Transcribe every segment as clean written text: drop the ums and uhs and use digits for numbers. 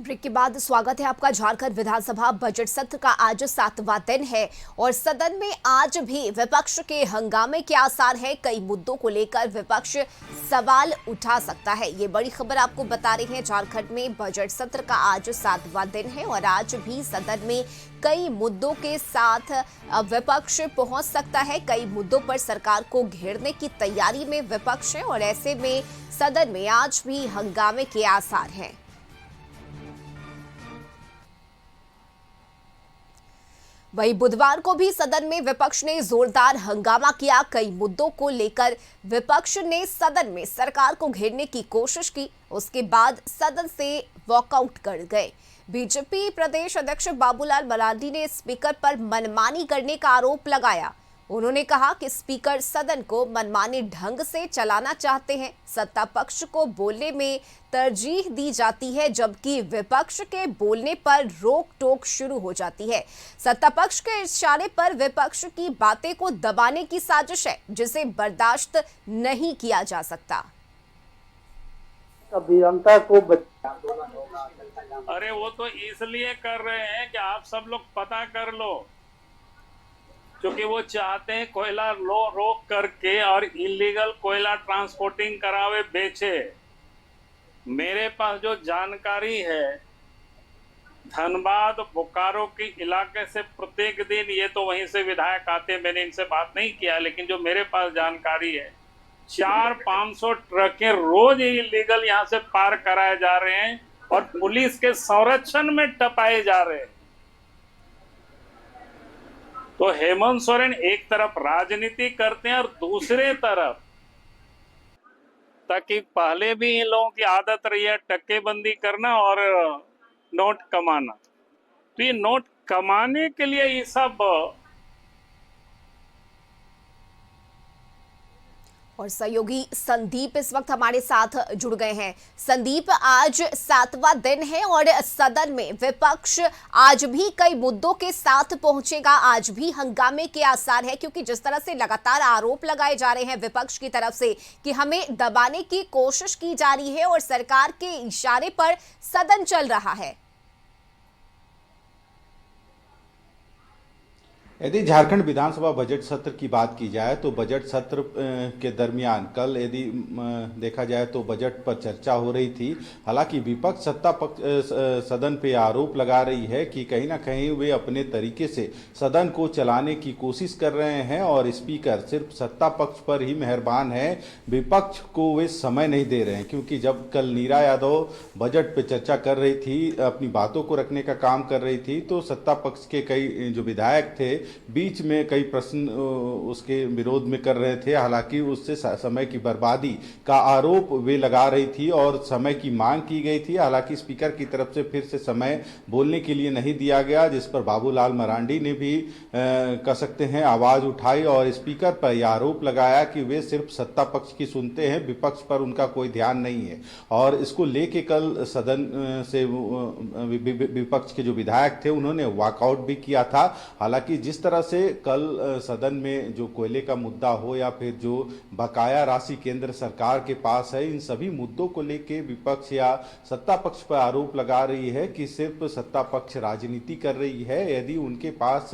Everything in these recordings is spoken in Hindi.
ब्रेक के बाद स्वागत है आपका। झारखंड विधानसभा बजट सत्र का आज 7वां दिन है और सदन में आज भी विपक्ष के हंगामे के आसार है। कई मुद्दों को लेकर विपक्ष सवाल उठा सकता है। ये बड़ी खबर आपको बता रही है। झारखंड में बजट सत्र का आज 7वां दिन है और आज भी सदन में कई मुद्दों के साथ विपक्ष पहुंच सकता है। कई मुद्दों पर सरकार को घेरने की तैयारी में विपक्ष है और ऐसे में सदन में आज भी हंगामे के आसार हैं। वहीं बुधवार को भी सदन में विपक्ष ने जोरदार हंगामा किया। कई मुद्दों को लेकर विपक्ष ने सदन में सरकार को घेरने की कोशिश की, उसके बाद सदन से वॉकआउट कर गए। बीजेपी प्रदेश अध्यक्ष बाबूलाल मरांडी ने स्पीकर पर मनमानी करने का आरोप लगाया। उन्होंने कहा कि स्पीकर सदन को मनमाने ढंग से चलाना चाहते हैं। सत्ता पक्ष को बोलने में तरजीह दी जाती है, जबकि विपक्ष के बोलने पर रोक टोक शुरू हो जाती है। सत्ता पक्ष के इशारे पर विपक्ष की बातें को दबाने की साजिश है, जिसे बर्दाश्त नहीं किया जा सकता। अभियंता को अरे वो तो इसलिए कर रहे हैं कि आप सब लोग पता कर लो, क्योंकि वो चाहते हैं कोयला रोक करके और इलीगल कोयला ट्रांसपोर्टिंग करावे, बेचे। मेरे पास जो जानकारी है, धनबाद बोकारो के इलाके से प्रत्येक दिन, ये तो वहीं से विधायक आते, मैंने इनसे बात नहीं किया, लेकिन जो मेरे पास जानकारी है 400-500 ट्रकें रोज इलीगल यहाँ से पार कराए जा रहे हैं और पुलिस के संरक्षण में टपाए जा रहे हैं। तो हेमंत सोरेन एक तरफ राजनीति करते हैं और दूसरे तरफ, ताकि पहले भी इन लोगों की आदत रही है टक्केबंदी करना और नोट कमाना, तो ये नोट कमाने के लिए ये सब। और सहयोगी संदीप इस वक्त हमारे साथ जुड़ गए हैं। संदीप, आज 7वां दिन है और सदन में विपक्ष आज भी कई मुद्दों के साथ पहुंचेगा। आज भी हंगामे के आसार है, क्योंकि जिस तरह से लगातार आरोप लगाए जा रहे हैं विपक्ष की तरफ से कि हमें दबाने की कोशिश की जा रही है और सरकार के इशारे पर सदन चल रहा है। यदि झारखंड विधानसभा बजट सत्र की बात की जाए तो बजट सत्र के दरमियान कल यदि देखा जाए तो बजट पर चर्चा हो रही थी। हालांकि विपक्ष सत्ता पक्ष सदन पे आरोप लगा रही है कि कहीं ना कहीं वे अपने तरीके से सदन को चलाने की कोशिश कर रहे हैं और स्पीकर सिर्फ सत्ता पक्ष पर ही मेहरबान है, विपक्ष को वे समय नहीं दे रहे हैं। क्योंकि जब कल नीरा यादव बजट पर चर्चा कर रही थी, अपनी बातों को रखने का काम कर रही थी, तो सत्ता पक्ष के कई जो विधायक थे बीच में कई प्रश्न उसके विरोध में कर रहे थे। हालांकि उससे समय की बर्बादी का आरोप वे लगा रही थी और समय की मांग की गई थी। हालांकि स्पीकर की तरफ से फिर से समय बोलने के लिए नहीं दिया गया, जिस पर बाबूलाल मरांडी ने भी कह सकते हैं आवाज उठाई और स्पीकर पर यह आरोप लगाया कि वे सिर्फ सत्ता पक्ष की सुनते हैं, विपक्ष पर उनका कोई ध्यान नहीं है। और इसको लेके कल सदन से विपक्ष के जो विधायक थे उन्होंने वॉकआउट भी किया था। हालांकि जिस तरह से कल सदन में जो कोयले का मुद्दा हो या फिर जो बकाया राशि केंद्र सरकार के पास है, इन सभी मुद्दों को लेके विपक्ष या सत्ता पक्ष पर आरोप लगा रही है कि सिर्फ सत्ता पक्ष राजनीति कर रही है। यदि उनके पास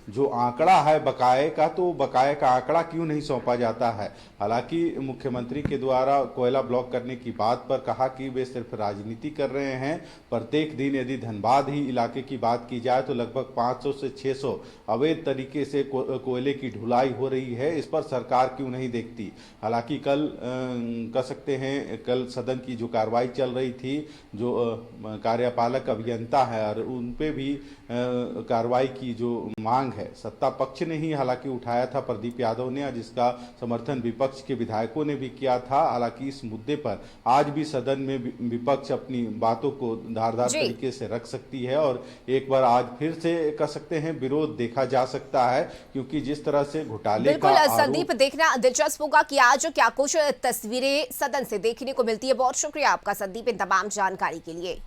जो आंकड़ा है बकाये का, तो बकाये का आंकड़ा क्यों नहीं सौंपा जाता है। हालांकि मुख्यमंत्री के द्वारा कोयला ब्लॉक करने की बात पर कहा कि वे सिर्फ राजनीति कर रहे हैं। प्रत्येक दिन यदि धनबाद ही इलाके की बात की जाए तो लगभग 500 से 600 अवैध तरीके से कोयले की ढुलाई हो रही है। इस पर सरकार क्यों नहीं देखती। हालांकि कल कह सकते हैं कल सदन की जो कार्रवाई चल रही थी, जो कार्यपालक अभियंता है और उन पे भी कार्रवाई की जो मांग है सत्ता पक्ष ने ही हालांकि उठाया था, प्रदीप यादव ने, जिसका समर्थन विपक्ष के विधायकों ने भी किया था। हालांकि इस मुद्दे पर आज भी सदन में विपक्ष अपनी बातों को धारदार तरीके से रख सकती है और एक बार आज फिर से कह सकते हैं विरोध देखा जा सकता है, क्योंकि जिस तरह से घोटाले का संदीप, देखना दिलचस्प होगा कि आज क्या कुछ तस्वीरें सदन से देखने को मिलती है। बहुत शुक्रिया आपका संदीप इन तमाम जानकारी के लिए।